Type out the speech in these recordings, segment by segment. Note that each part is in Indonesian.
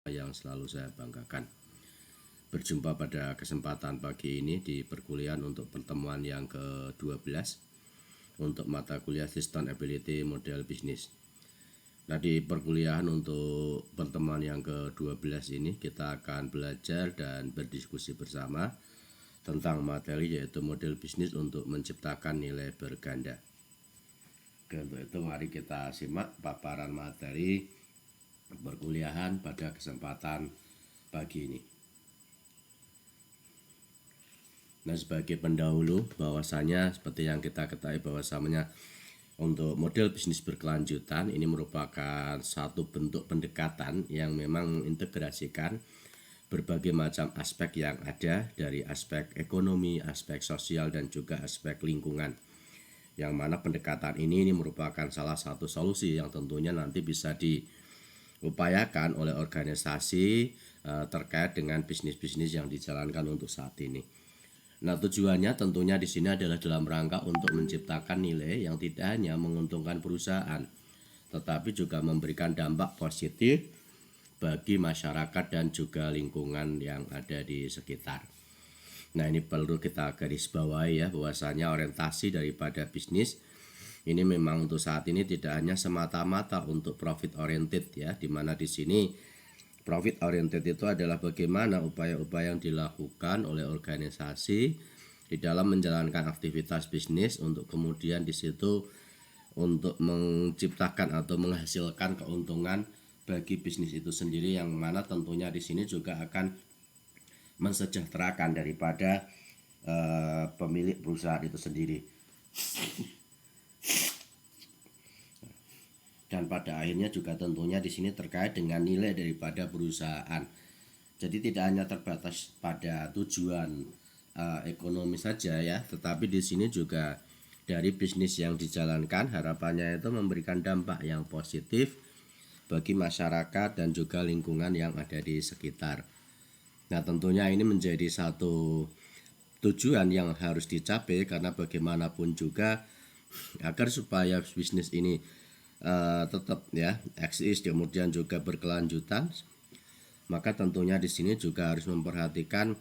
yang selalu saya banggakan. Berjumpa pada kesempatan pagi ini di perkuliahan untuk pertemuan yang ke-12 untuk mata kuliah Sustainability Model Bisnis. Nah, di perkuliahan untuk pertemuan yang ke-12 ini kita akan belajar dan berdiskusi bersama tentang materi yaitu model bisnis untuk menciptakan nilai berganda. Oke, untuk itu mari kita simak paparan materi perkuliahan pada kesempatan pagi ini. Nah, sebagai pendahulu bahwasanya seperti yang kita ketahui bahwasanya untuk model bisnis berkelanjutan ini merupakan satu bentuk pendekatan yang memang mengintegrasikan berbagai macam aspek yang ada dari aspek ekonomi, aspek sosial dan juga aspek lingkungan. Yang mana pendekatan ini merupakan salah satu solusi yang tentunya nanti bisa diupayakan oleh organisasi terkait dengan bisnis-bisnis yang dijalankan untuk saat ini. Nah, tujuannya tentunya di sini adalah dalam rangka untuk menciptakan nilai yang tidak hanya menguntungkan perusahaan, tetapi juga memberikan dampak positif bagi masyarakat dan juga lingkungan yang ada di sekitar. Nah, ini perlu kita garis bawahi ya, bahwasanya orientasi daripada bisnis ini memang untuk saat ini tidak hanya semata-mata untuk profit oriented ya, di mana di sini profit oriented itu adalah bagaimana upaya-upaya yang dilakukan oleh organisasi di dalam menjalankan aktivitas bisnis untuk kemudian di situ untuk menciptakan atau menghasilkan keuntungan bagi bisnis itu sendiri, yang mana tentunya di sini juga akan mensejahterakan daripada pemilik perusahaan itu sendiri. Dan pada akhirnya juga tentunya di sini terkait dengan nilai daripada perusahaan. Jadi tidak hanya terbatas pada tujuan ekonomi saja ya, tetapi di sini juga dari bisnis yang dijalankan harapannya itu memberikan dampak yang positif bagi masyarakat dan juga lingkungan yang ada di sekitar. Nah, tentunya ini menjadi satu tujuan yang harus dicapai karena bagaimanapun juga agar supaya bisnis ini tetap ya eksis kemudian juga berkelanjutan, maka tentunya di sini juga harus memperhatikan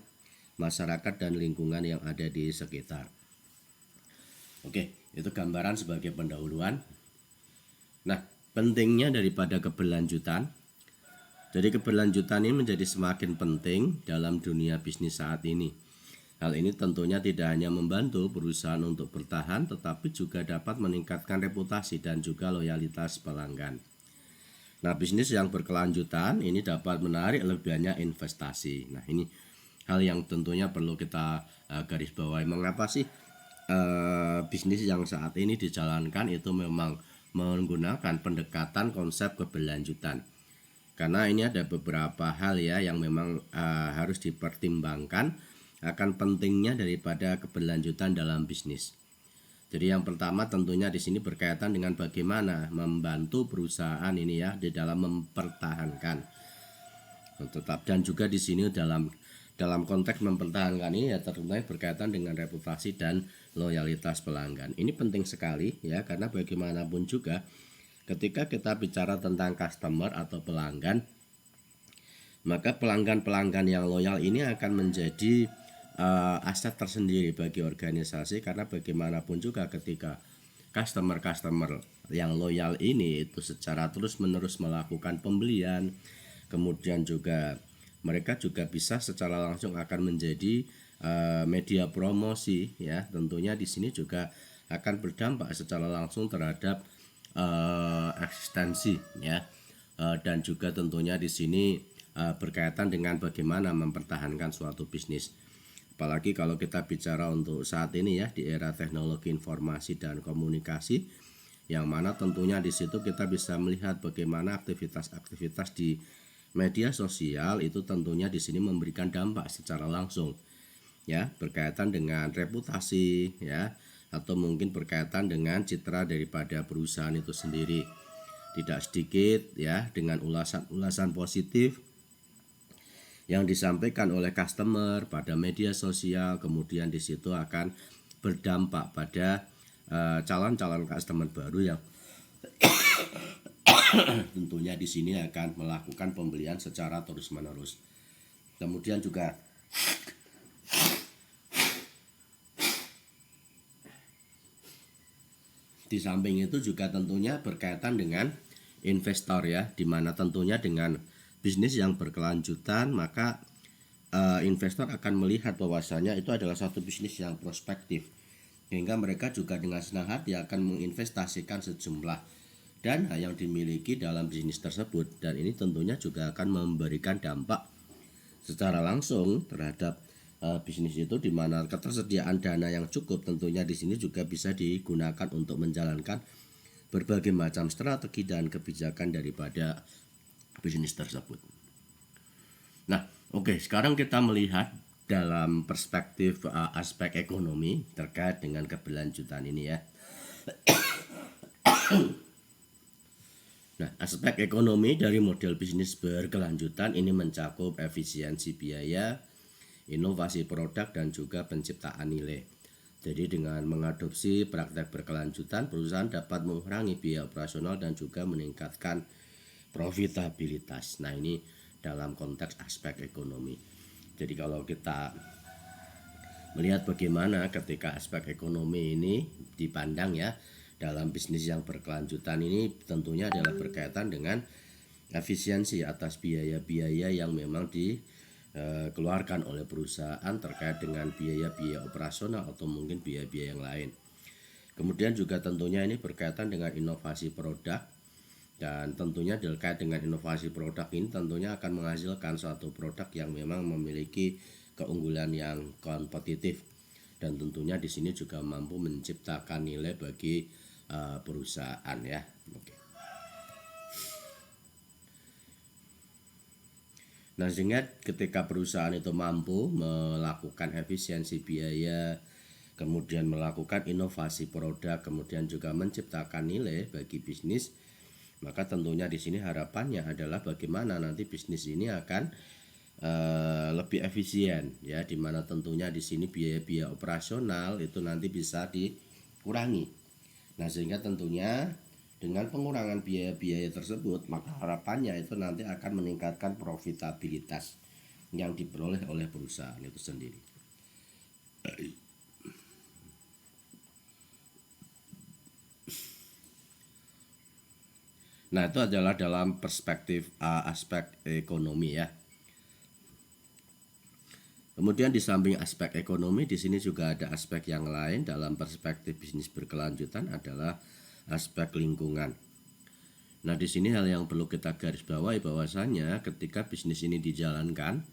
masyarakat dan lingkungan yang ada di sekitar. Oke, itu gambaran sebagai pendahuluan. Nah, pentingnya daripada keberlanjutan. Jadi keberlanjutan ini menjadi semakin penting dalam dunia bisnis saat ini. Hal ini tentunya tidak hanya membantu perusahaan untuk bertahan, tetapi juga dapat meningkatkan reputasi dan juga loyalitas pelanggan. Nah, bisnis yang berkelanjutan ini dapat menarik lebih banyak investasi. Nah, ini hal yang tentunya perlu kita garis bawahi. Mengapa sih bisnis yang saat ini dijalankan itu memang menggunakan pendekatan konsep keberlanjutan? Karena ini ada beberapa hal ya yang memang harus dipertimbangkan akan pentingnya daripada keberlanjutan dalam bisnis. Jadi yang pertama tentunya di sini berkaitan dengan bagaimana membantu perusahaan ini ya di dalam mempertahankan tetap, dan juga di sini dalam konteks mempertahankan ini ya tentunya berkaitan dengan reputasi dan loyalitas pelanggan. Ini penting sekali ya, karena bagaimanapun juga ketika kita bicara tentang customer atau pelanggan, maka pelanggan-pelanggan yang loyal ini akan menjadi aset tersendiri bagi organisasi, karena bagaimanapun juga ketika customer yang loyal ini itu secara terus-menerus melakukan pembelian, kemudian juga mereka juga bisa secara langsung akan menjadi media promosi ya. Tentunya di sini juga akan berdampak secara langsung terhadap eksistensi ya, dan juga tentunya di sini berkaitan dengan bagaimana mempertahankan suatu bisnis. Apalagi kalau kita bicara untuk saat ini ya di era teknologi informasi dan komunikasi, yang mana tentunya di situ kita bisa melihat bagaimana aktivitas-aktivitas di media sosial itu tentunya di sini memberikan dampak secara langsung ya, berkaitan dengan reputasi ya, atau mungkin berkaitan dengan citra daripada perusahaan itu sendiri. Tidak sedikit ya dengan ulasan-ulasan positif yang disampaikan oleh customer pada media sosial, kemudian di situ akan berdampak pada calon-calon customer baru yang tentunya di sini akan melakukan pembelian secara terus-menerus. Kemudian juga di samping itu juga tentunya berkaitan dengan investor ya, di mana tentunya dengan bisnis yang berkelanjutan maka investor akan melihat bahwasanya itu adalah satu bisnis yang prospektif, sehingga mereka juga dengan senang hati akan menginvestasikan sejumlah dana yang dimiliki dalam bisnis tersebut, dan ini tentunya juga akan memberikan dampak secara langsung terhadap bisnis itu, di mana ketersediaan dana yang cukup tentunya di sini juga bisa digunakan untuk menjalankan berbagai macam strategi dan kebijakan daripada bisnis tersebut. Nah, oke, sekarang kita melihat dalam perspektif aspek ekonomi terkait dengan keberlanjutan ini ya. Nah, aspek ekonomi dari model bisnis berkelanjutan ini mencakup efisiensi biaya, inovasi produk, dan juga penciptaan nilai. Jadi dengan mengadopsi praktek berkelanjutan, perusahaan dapat mengurangi biaya operasional dan juga meningkatkan profitabilitas. Nah, ini dalam konteks aspek ekonomi. Jadi kalau kita melihat bagaimana ketika aspek ekonomi ini dipandang ya dalam bisnis yang berkelanjutan, ini tentunya adalah berkaitan dengan efisiensi atas biaya-biaya yang memang dikeluarkan oleh perusahaan terkait dengan biaya-biaya operasional atau mungkin biaya-biaya yang lain. Kemudian juga tentunya ini berkaitan dengan inovasi produk, dan tentunya terkait dengan inovasi produk ini tentunya akan menghasilkan suatu produk yang memang memiliki keunggulan yang kompetitif, dan tentunya di sini juga mampu menciptakan nilai bagi perusahaan ya. Oke. Nah, sehingga ketika perusahaan itu mampu melakukan efisiensi biaya, kemudian melakukan inovasi produk, kemudian juga menciptakan nilai bagi bisnis, maka tentunya di sini harapannya adalah bagaimana nanti bisnis ini akan lebih efisien ya, di mana tentunya di sini biaya-biaya operasional itu nanti bisa dikurangi. Nah, sehingga tentunya dengan pengurangan biaya-biaya tersebut, maka harapannya itu nanti akan meningkatkan profitabilitas yang diperoleh oleh perusahaan itu sendiri. Nah, itu adalah dalam perspektif aspek ekonomi ya. Kemudian di samping aspek ekonomi, di sini juga ada aspek yang lain dalam perspektif bisnis berkelanjutan adalah aspek lingkungan. Nah, di sini hal yang perlu kita garis bawahi bahwasanya ketika bisnis ini dijalankan,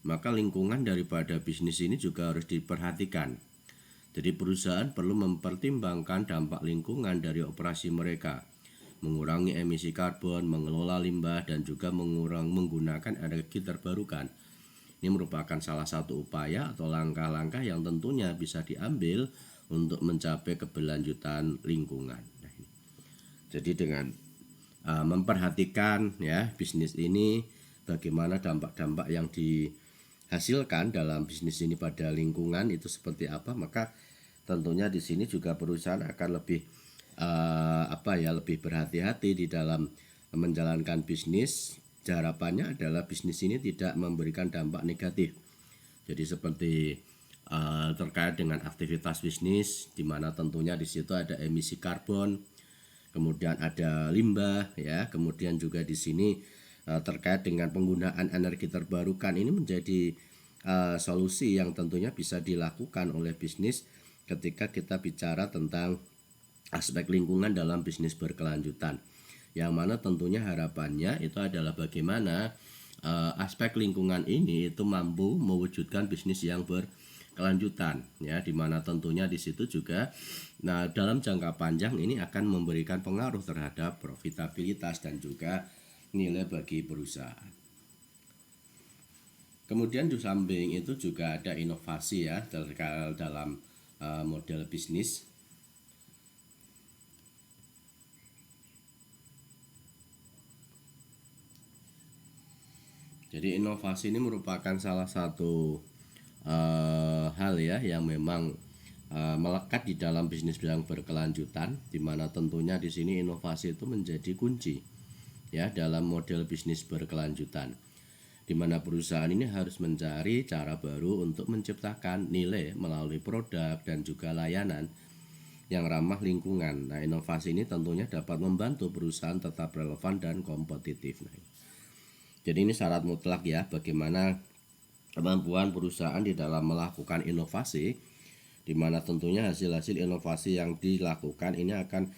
maka lingkungan daripada bisnis ini juga harus diperhatikan. Jadi perusahaan perlu mempertimbangkan dampak lingkungan dari operasi mereka, mengurangi emisi karbon, mengelola limbah, dan juga menggunakan energi terbarukan. Ini merupakan salah satu upaya atau langkah-langkah yang tentunya bisa diambil untuk mencapai keberlanjutan lingkungan. Jadi dengan memperhatikan ya bisnis ini, bagaimana dampak-dampak yang dihasilkan dalam bisnis ini pada lingkungan itu seperti apa, maka tentunya di sini juga perusahaan akan lebih lebih berhati-hati di dalam menjalankan bisnis. Harapannya adalah bisnis ini tidak memberikan dampak negatif. Jadi seperti terkait dengan aktivitas bisnis, di mana tentunya di situ ada emisi karbon, kemudian ada limbah ya, kemudian juga di sini terkait dengan penggunaan energi terbarukan, ini menjadi solusi yang tentunya bisa dilakukan oleh bisnis ketika kita bicara tentang aspek lingkungan dalam bisnis berkelanjutan, yang mana tentunya harapannya itu adalah bagaimana aspek lingkungan ini itu mampu mewujudkan bisnis yang berkelanjutan ya, di mana tentunya di situ juga dalam jangka panjang ini akan memberikan pengaruh terhadap profitabilitas dan juga nilai bagi perusahaan. Kemudian di samping itu juga ada inovasi ya dalam model bisnis. Jadi inovasi ini merupakan salah satu hal ya yang memang melekat di dalam bisnis yang berkelanjutan, di mana tentunya di sini inovasi itu menjadi kunci. ya dalam model bisnis berkelanjutan, di mana perusahaan ini harus mencari cara baru untuk menciptakan nilai melalui produk dan juga layanan yang ramah lingkungan. Nah, inovasi ini tentunya dapat membantu perusahaan tetap relevan dan kompetitif. Nah, jadi ini syarat mutlak ya bagaimana kemampuan perusahaan di dalam melakukan inovasi, di mana tentunya hasil-hasil inovasi yang dilakukan ini akan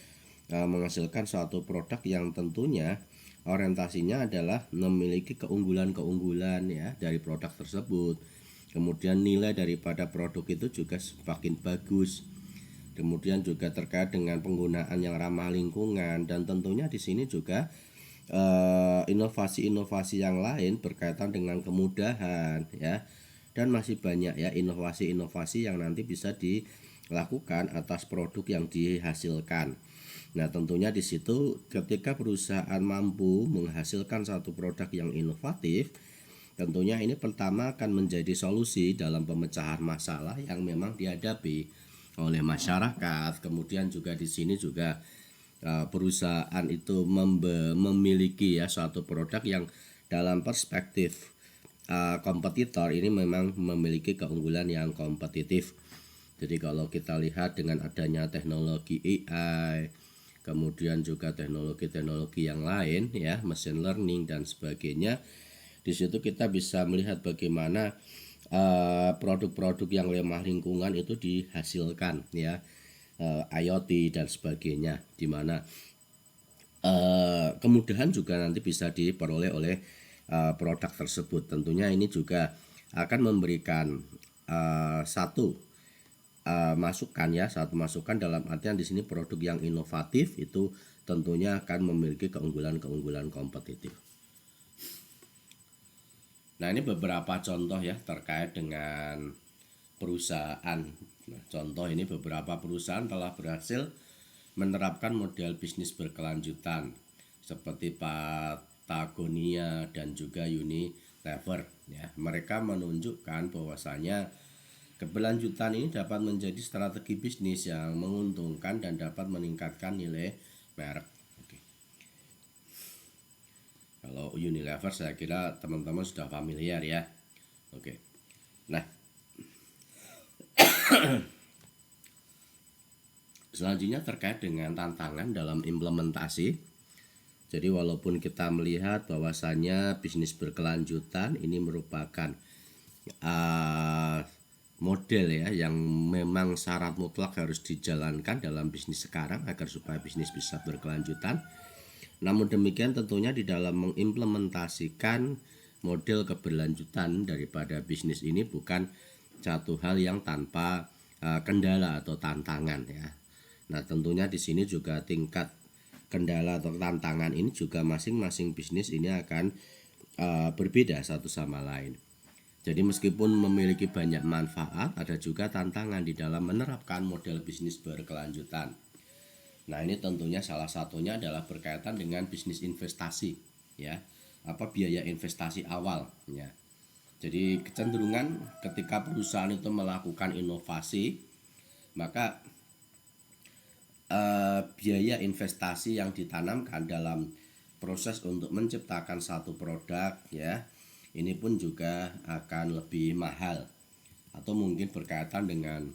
menghasilkan suatu produk yang tentunya orientasinya adalah memiliki keunggulan-keunggulan ya dari produk tersebut. Kemudian nilai daripada produk itu juga semakin bagus. Kemudian juga terkait dengan penggunaan yang ramah lingkungan, dan tentunya di sini juga inovasi-inovasi yang lain berkaitan dengan kemudahan ya, dan masih banyak ya inovasi-inovasi yang nanti bisa dilakukan atas produk yang dihasilkan. Nah, tentunya di situ ketika perusahaan mampu menghasilkan satu produk yang inovatif, tentunya ini pertama akan menjadi solusi dalam pemecahan masalah yang memang dihadapi oleh masyarakat. Kemudian juga di sini juga perusahaan itu memiliki ya suatu produk yang dalam perspektif kompetitor ini memang memiliki keunggulan yang kompetitif. Jadi kalau kita lihat dengan adanya teknologi AI, kemudian juga teknologi-teknologi yang lain ya, machine learning dan sebagainya, di situ kita bisa melihat bagaimana produk-produk yang ramah lingkungan itu dihasilkan ya, IoT dan sebagainya, di mana kemudahan juga nanti bisa diperoleh oleh produk tersebut. Tentunya ini juga akan memberikan satu masukan dalam artian di sini produk yang inovatif itu tentunya akan memiliki keunggulan-keunggulan kompetitif. Nah, ini beberapa contoh ya terkait dengan perusahaan. Nah, contoh ini beberapa perusahaan telah berhasil menerapkan model bisnis berkelanjutan seperti Patagonia dan juga Unilever ya. Mereka menunjukkan bahwasanya keberlanjutan ini dapat menjadi strategi bisnis yang menguntungkan dan dapat meningkatkan nilai merek. Kalau Unilever saya kira teman-teman sudah familiar ya. Oke. Nah, selanjutnya terkait dengan tantangan dalam implementasi. Jadi walaupun kita melihat bahwasannya bisnis berkelanjutan ini merupakan model ya yang memang syarat mutlak harus dijalankan dalam bisnis sekarang agar supaya bisnis bisa berkelanjutan. Namun demikian tentunya di dalam mengimplementasikan model keberlanjutan daripada bisnis ini bukan satu hal yang tanpa kendala atau tantangan ya. Nah, tentunya di sini juga tingkat kendala atau tantangan ini juga masing-masing bisnis ini akan berbeda satu sama lain. Jadi meskipun memiliki banyak manfaat, ada juga tantangan di dalam menerapkan model bisnis berkelanjutan. Nah, ini tentunya salah satunya adalah berkaitan dengan bisnis investasi ya, biaya investasi awal ya. Jadi kecenderungan ketika perusahaan itu melakukan inovasi, maka biaya investasi yang ditanamkan dalam proses untuk menciptakan satu produk ya, ini pun juga akan lebih mahal, atau mungkin berkaitan dengan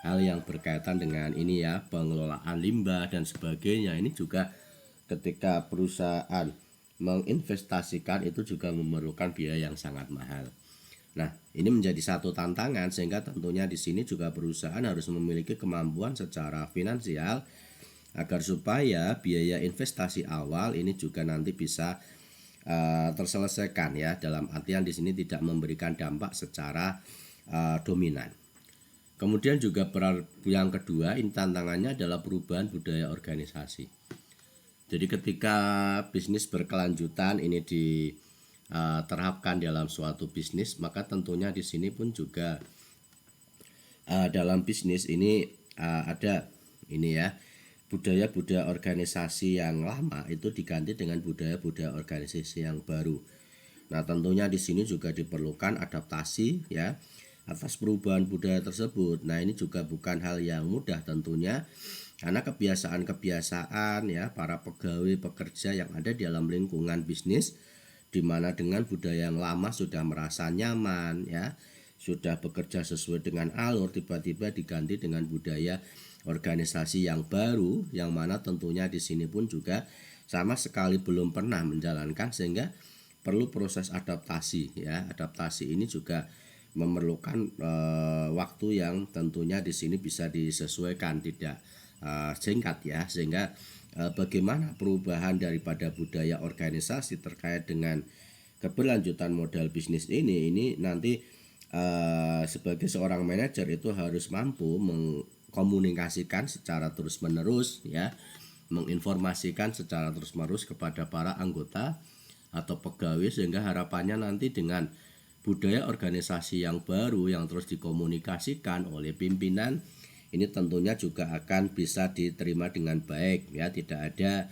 hal yang berkaitan dengan ini ya, pengelolaan limbah dan sebagainya. Ini juga ketika perusahaan menginvestasikan itu juga memerlukan biaya yang sangat mahal. Nah, ini menjadi satu tantangan sehingga tentunya di sini juga perusahaan harus memiliki kemampuan secara finansial agar supaya biaya investasi awal ini juga nanti bisa terselesaikan ya, dalam artian di sini tidak memberikan dampak secara dominan. Kemudian juga yang kedua, ini tantangannya adalah perubahan budaya organisasi. Jadi ketika bisnis berkelanjutan ini diterapkan dalam suatu bisnis, maka tentunya di sini pun juga dalam bisnis ini ada ini ya, budaya-budaya organisasi yang lama itu diganti dengan budaya-budaya organisasi yang baru. Nah, tentunya di sini juga diperlukan adaptasi ya atas perubahan budaya tersebut. Nah, ini juga bukan hal yang mudah tentunya, Karena kebiasaan-kebiasaan ya para pegawai pekerja yang ada di dalam lingkungan bisnis, di mana dengan budaya yang lama sudah merasa nyaman ya, sudah bekerja sesuai dengan alur, tiba-tiba diganti dengan budaya organisasi yang baru, yang mana tentunya di sini pun juga sama sekali belum pernah menjalankan, sehingga perlu proses adaptasi ya. Adaptasi ini juga memerlukan waktu yang tentunya di sini bisa disesuaikan, tidak singkat ya, sehingga bagaimana perubahan daripada budaya organisasi terkait dengan keberlanjutan modal bisnis ini nanti sebagai seorang manajer itu harus mampu mengkomunikasikan secara terus-menerus ya, menginformasikan secara terus-menerus kepada para anggota atau pegawai, sehingga harapannya nanti dengan budaya organisasi yang baru yang terus dikomunikasikan oleh pimpinan ini tentunya juga akan bisa diterima dengan baik ya, tidak ada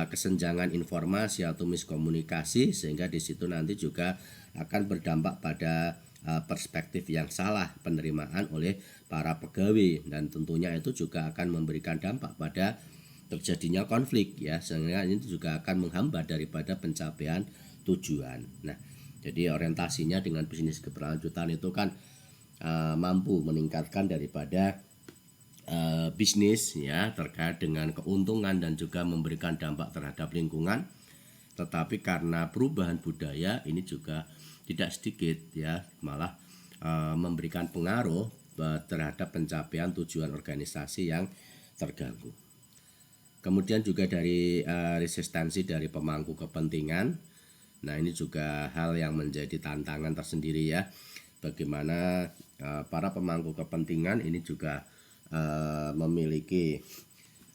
kesenjangan informasi atau miskomunikasi, sehingga di situ nanti juga akan berdampak pada perspektif yang salah penerimaan oleh para pegawai, dan tentunya itu juga akan memberikan dampak pada terjadinya konflik ya, sehingga ini juga akan menghambat daripada pencapaian tujuan. Nah, jadi orientasinya dengan bisnis keberlanjutan itu kan mampu meningkatkan daripada bisnis ya, terkait dengan keuntungan dan juga memberikan dampak terhadap lingkungan. Tetapi karena perubahan budaya ini juga tidak sedikit ya, malah memberikan pengaruh terhadap pencapaian tujuan organisasi yang terganggu. Kemudian juga dari resistensi dari pemangku kepentingan. Nah, ini juga hal yang menjadi tantangan tersendiri ya. Bagaimana para pemangku kepentingan ini juga memiliki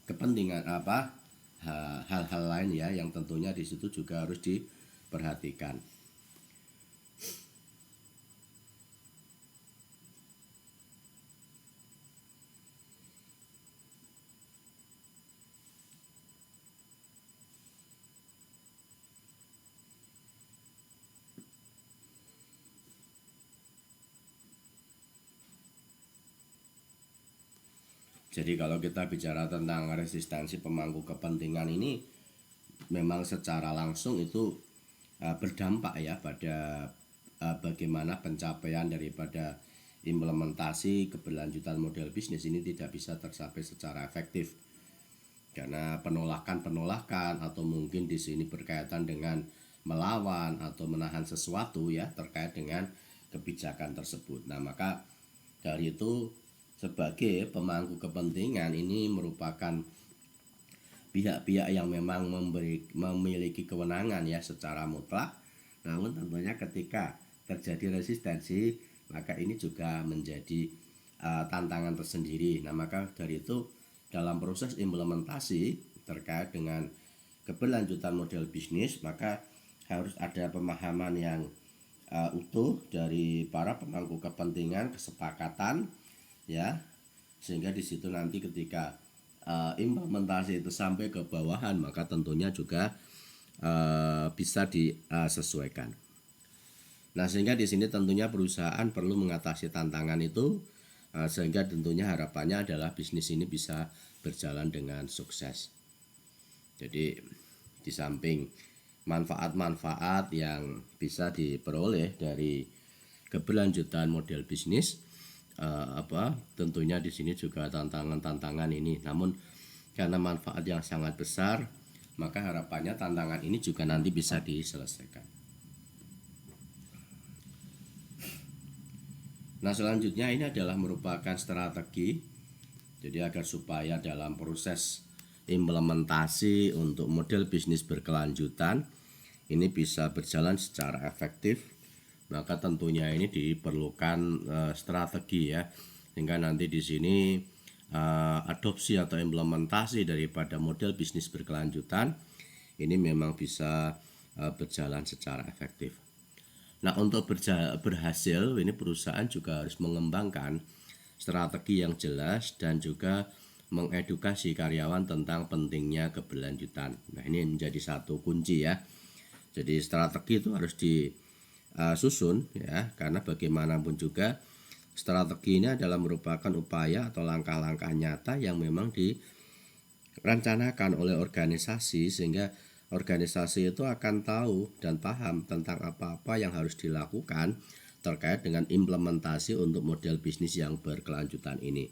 kepentingan hal-hal lain ya, yang tentunya di situ juga harus diperhatikan. Jadi kalau kita bicara tentang resistensi pemangku kepentingan ini, memang secara langsung itu berdampak ya pada bagaimana pencapaian daripada implementasi keberlanjutan model bisnis ini tidak bisa tercapai secara efektif, karena penolakan atau mungkin di sini berkaitan dengan melawan atau menahan sesuatu ya terkait dengan kebijakan tersebut. Nah, maka dari itu sebagai pemangku kepentingan ini merupakan pihak-pihak yang memang memiliki kewenangan ya secara mutlak. Namun tentunya ketika terjadi resistensi, maka ini juga menjadi tantangan tersendiri. Nah, maka dari itu dalam proses implementasi terkait dengan keberlanjutan model bisnis, maka harus ada pemahaman yang utuh dari para pemangku kepentingan, kesepakatan ya, sehingga di situ nanti ketika implementasi itu sampai ke bawahan, maka tentunya juga bisa disesuaikan. Nah, sehingga di sini tentunya perusahaan perlu mengatasi tantangan itu, sehingga tentunya harapannya adalah bisnis ini bisa berjalan dengan sukses. Jadi di samping manfaat-manfaat yang bisa diperoleh dari keberlanjutan model bisnis, tentunya di sini juga tantangan-tantangan ini. Namun karena manfaat yang sangat besar, maka harapannya tantangan ini juga nanti bisa diselesaikan. Nah, selanjutnya ini adalah merupakan strategi. Jadi agar supaya dalam proses implementasi untuk model bisnis berkelanjutan ini bisa berjalan secara efektif, maka tentunya ini diperlukan strategi ya, sehingga nanti di sini adopsi atau implementasi daripada model bisnis berkelanjutan ini memang bisa berjalan secara efektif. Nah, untuk berhasil ini perusahaan juga harus mengembangkan strategi yang jelas dan juga mengedukasi karyawan tentang pentingnya keberlanjutan. Nah, ini menjadi satu kunci ya. Jadi strategi itu harus disusun ya, karena bagaimanapun juga strategi ini adalah merupakan upaya atau langkah-langkah nyata yang memang direncanakan oleh organisasi, sehingga organisasi itu akan tahu dan paham tentang apa-apa yang harus dilakukan terkait dengan implementasi untuk model bisnis yang berkelanjutan ini.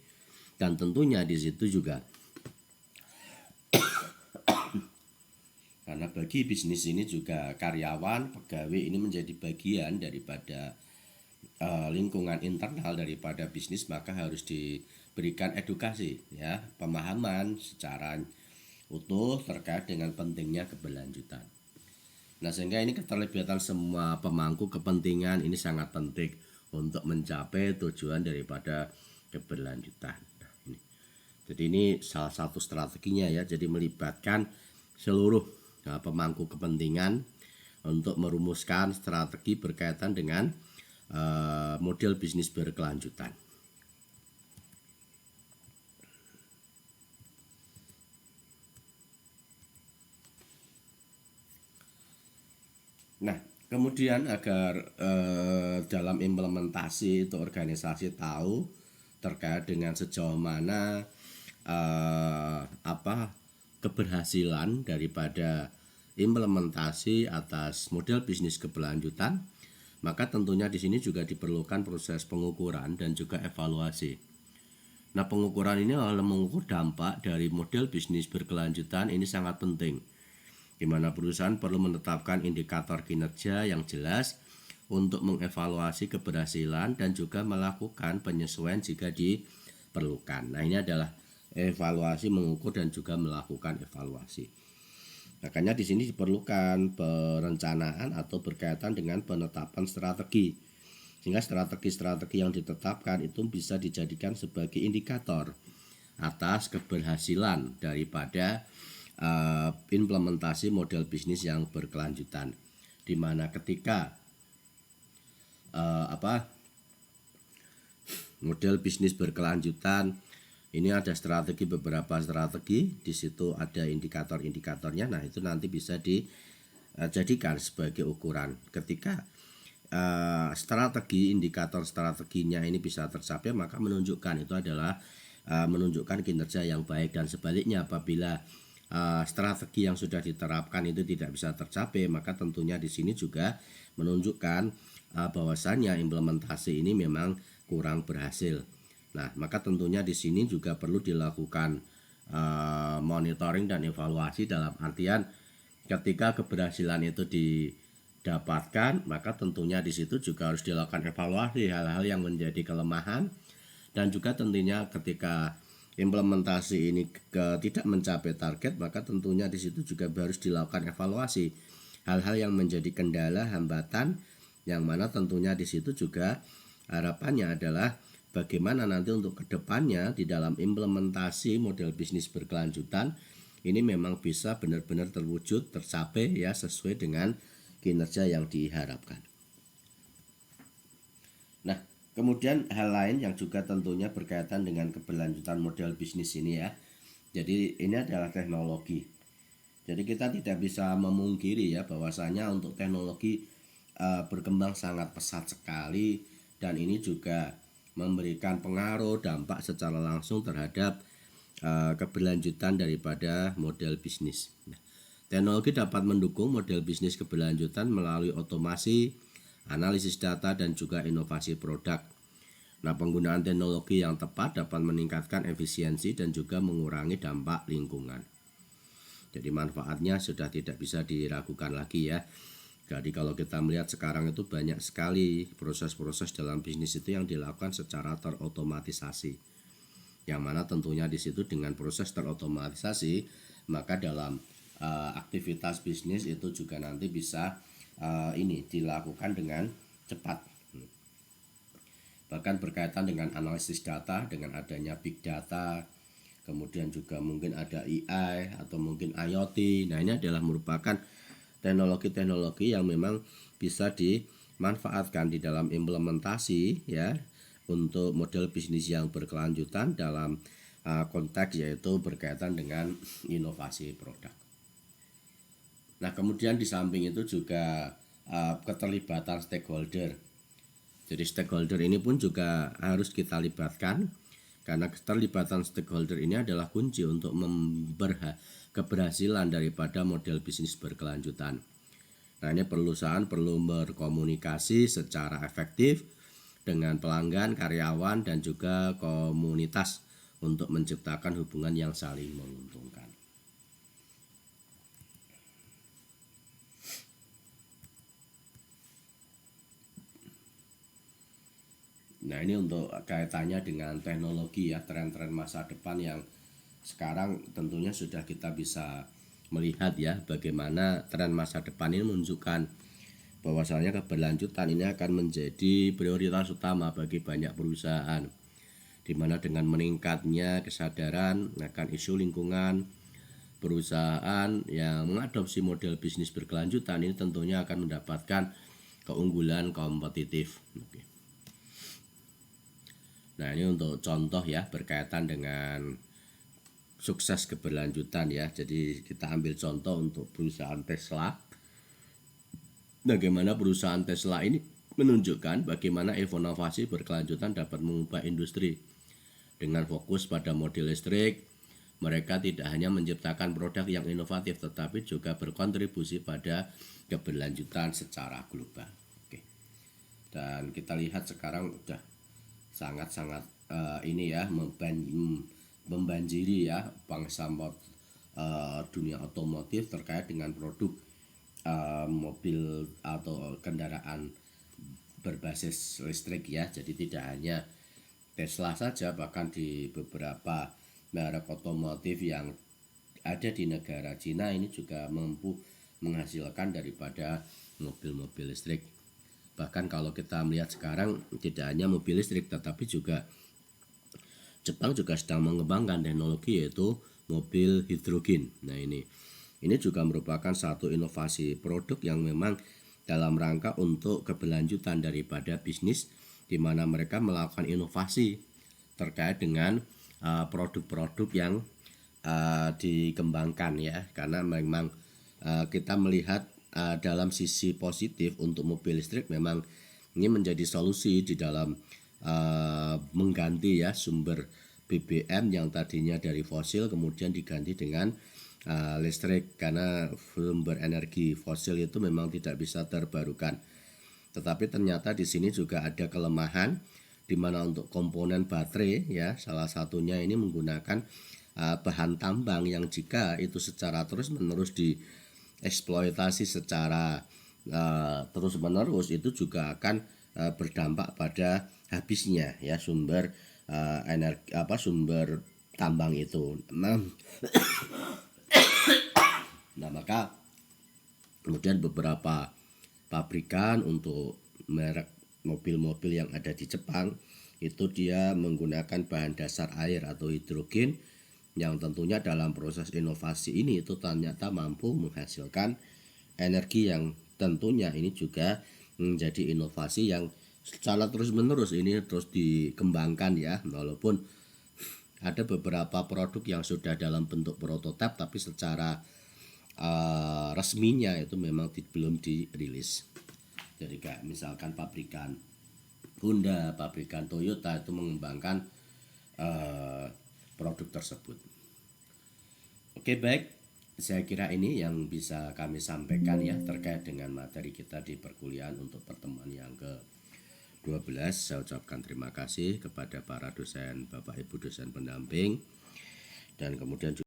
Dan tentunya di situ juga, karena bagi bisnis ini juga karyawan, pegawai ini menjadi bagian daripada lingkungan internal daripada bisnis, maka harus diberikan edukasi, ya, pemahaman secara utuh terkait dengan pentingnya keberlanjutan. Nah, sehingga ini keterlibatan semua pemangku kepentingan ini sangat penting untuk mencapai tujuan daripada keberlanjutan. Nah, ini. Jadi ini salah satu strateginya, ya. Jadi melibatkan seluruh pemangku kepentingan untuk merumuskan strategi berkaitan dengan model bisnis berkelanjutan. Nah, kemudian agar dalam implementasi itu organisasi tahu terkait dengan sejauh mana keberhasilan daripada implementasi atas model bisnis keberlanjutan, maka tentunya di sini juga diperlukan proses pengukuran dan juga evaluasi. Nah, pengukuran ini adalah mengukur dampak dari model bisnis berkelanjutan, ini sangat penting, di mana perusahaan perlu menetapkan indikator kinerja yang jelas untuk mengevaluasi keberhasilan dan juga melakukan penyesuaian jika diperlukan. Nah, ini adalah evaluasi, mengukur dan juga melakukan evaluasi. Makanya di sini diperlukan perencanaan atau berkaitan dengan penetapan strategi, sehingga strategi-strategi yang ditetapkan itu bisa dijadikan sebagai indikator atas keberhasilan daripada implementasi model bisnis yang berkelanjutan, di mana ketika model bisnis berkelanjutan ini ada beberapa strategi, di situ ada indikator-indikatornya. Nah, itu nanti bisa dijadikan sebagai ukuran. Ketika indikator strateginya ini bisa tercapai, maka menunjukkan itu adalah menunjukkan kinerja yang baik. Dan sebaliknya, apabila strategi yang sudah diterapkan itu tidak bisa tercapai, maka tentunya di sini juga menunjukkan bahwasannya implementasi ini memang kurang berhasil. Nah, maka tentunya di sini juga perlu dilakukan monitoring dan evaluasi, dalam artian ketika keberhasilan itu didapatkan, maka tentunya di situ juga harus dilakukan evaluasi hal-hal yang menjadi kelemahan, dan juga tentunya ketika implementasi ini tidak mencapai target, maka tentunya di situ juga harus dilakukan evaluasi hal-hal yang menjadi kendala, hambatan, yang mana tentunya di situ juga harapannya adalah bagaimana nanti untuk kedepannya di dalam implementasi model bisnis berkelanjutan ini memang bisa benar-benar terwujud, tercapai, ya, sesuai dengan kinerja yang diharapkan. Nah, kemudian hal lain yang juga tentunya berkaitan dengan keberlanjutan model bisnis ini, ya. Jadi ini adalah teknologi. Jadi kita tidak bisa memungkiri, ya, bahwasanya untuk teknologi berkembang sangat pesat sekali, dan ini juga memberikan pengaruh dampak secara langsung terhadap keberlanjutan daripada model bisnis. Nah, teknologi dapat mendukung model bisnis keberlanjutan melalui otomasi, analisis data, dan juga inovasi produk. Nah, penggunaan teknologi yang tepat dapat meningkatkan efisiensi dan juga mengurangi dampak lingkungan. Jadi manfaatnya sudah tidak bisa diragukan lagi, ya. Jadi kalau kita melihat sekarang itu banyak sekali proses-proses dalam bisnis itu yang dilakukan secara terotomatisasi, yang mana tentunya di situ dengan proses terotomatisasi, maka dalam aktivitas bisnis itu juga nanti bisa dilakukan dengan cepat. Bahkan berkaitan dengan analisis data, dengan adanya big data, kemudian juga mungkin ada AI atau mungkin IoT. Nah, ini adalah merupakan teknologi-teknologi yang memang bisa dimanfaatkan di dalam implementasi, ya, untuk model bisnis yang berkelanjutan dalam konteks yaitu berkaitan dengan inovasi produk. Nah, kemudian di samping itu juga keterlibatan stakeholder. Jadi stakeholder ini pun juga harus kita libatkan, karena keterlibatan stakeholder ini adalah kunci untuk keberhasilan daripada model bisnis berkelanjutan. Nah, ini perusahaan perlu berkomunikasi secara efektif dengan pelanggan, karyawan, dan juga komunitas untuk menciptakan hubungan yang saling menguntungkan. Nah, ini untuk kaitannya dengan teknologi ya, tren-tren masa depan yang sekarang tentunya sudah kita bisa melihat ya bagaimana tren masa depan ini menunjukkan bahwasanya keberlanjutan ini akan menjadi prioritas utama bagi banyak perusahaan, di mana dengan meningkatnya kesadaran akan isu lingkungan, perusahaan yang mengadopsi model bisnis berkelanjutan ini tentunya akan mendapatkan keunggulan kompetitif. Oke. Nah, ini untuk contoh ya berkaitan dengan sukses keberlanjutan ya. Jadi kita ambil contoh untuk perusahaan Tesla. Bagaimana perusahaan Tesla ini menunjukkan bagaimana inovasi berkelanjutan dapat mengubah industri. Dengan fokus pada model listrik, mereka tidak hanya menciptakan produk yang inovatif tetapi juga berkontribusi pada keberlanjutan secara global. Oke. Dan kita lihat sekarang udah sangat-sangat ini ya membanjiri ya bangsa dunia otomotif terkait dengan produk mobil atau kendaraan berbasis listrik ya. Jadi tidak hanya Tesla saja, bahkan di beberapa merek otomotif yang ada di negara Cina ini juga mampu menghasilkan daripada mobil-mobil listrik. Bahkan kalau kita melihat sekarang tidak hanya mobil listrik tetapi juga Jepang juga sedang mengembangkan teknologi yaitu mobil hidrogen. Nah, ini juga merupakan satu inovasi produk yang memang dalam rangka untuk keberlanjutan daripada bisnis, di mana mereka melakukan inovasi terkait dengan produk-produk yang dikembangkan ya, karena memang kita melihat dalam sisi positif untuk mobil listrik memang ini menjadi solusi di dalam mengganti ya sumber BBM yang tadinya dari fosil kemudian diganti dengan listrik, karena sumber energi fosil itu memang tidak bisa terbarukan. Tetapi ternyata di sini juga ada kelemahan di mana untuk komponen baterai ya salah satunya ini menggunakan bahan tambang yang jika itu secara terus-menerus dieksploitasi secara terus-menerus itu juga akan berdampak pada habisnya ya sumber energi sumber tambang itu. Nah, maka kemudian beberapa pabrikan untuk merek mobil-mobil yang ada di Jepang itu dia menggunakan bahan dasar air atau hidrogen yang tentunya dalam proses inovasi ini itu ternyata mampu menghasilkan energi yang tentunya ini juga menjadi inovasi yang secara terus-menerus ini terus dikembangkan ya, walaupun ada beberapa produk yang sudah dalam bentuk prototipe tapi secara resminya itu memang belum dirilis. Jadi kayak misalkan pabrikan Honda, pabrikan Toyota itu mengembangkan produk tersebut. Oke, baik, saya kira ini yang bisa kami sampaikan ya terkait dengan materi kita di perkuliahan untuk pertemuan yang ke-12. Saya ucapkan terima kasih kepada para dosen, Bapak Ibu dosen pendamping, dan kemudian juga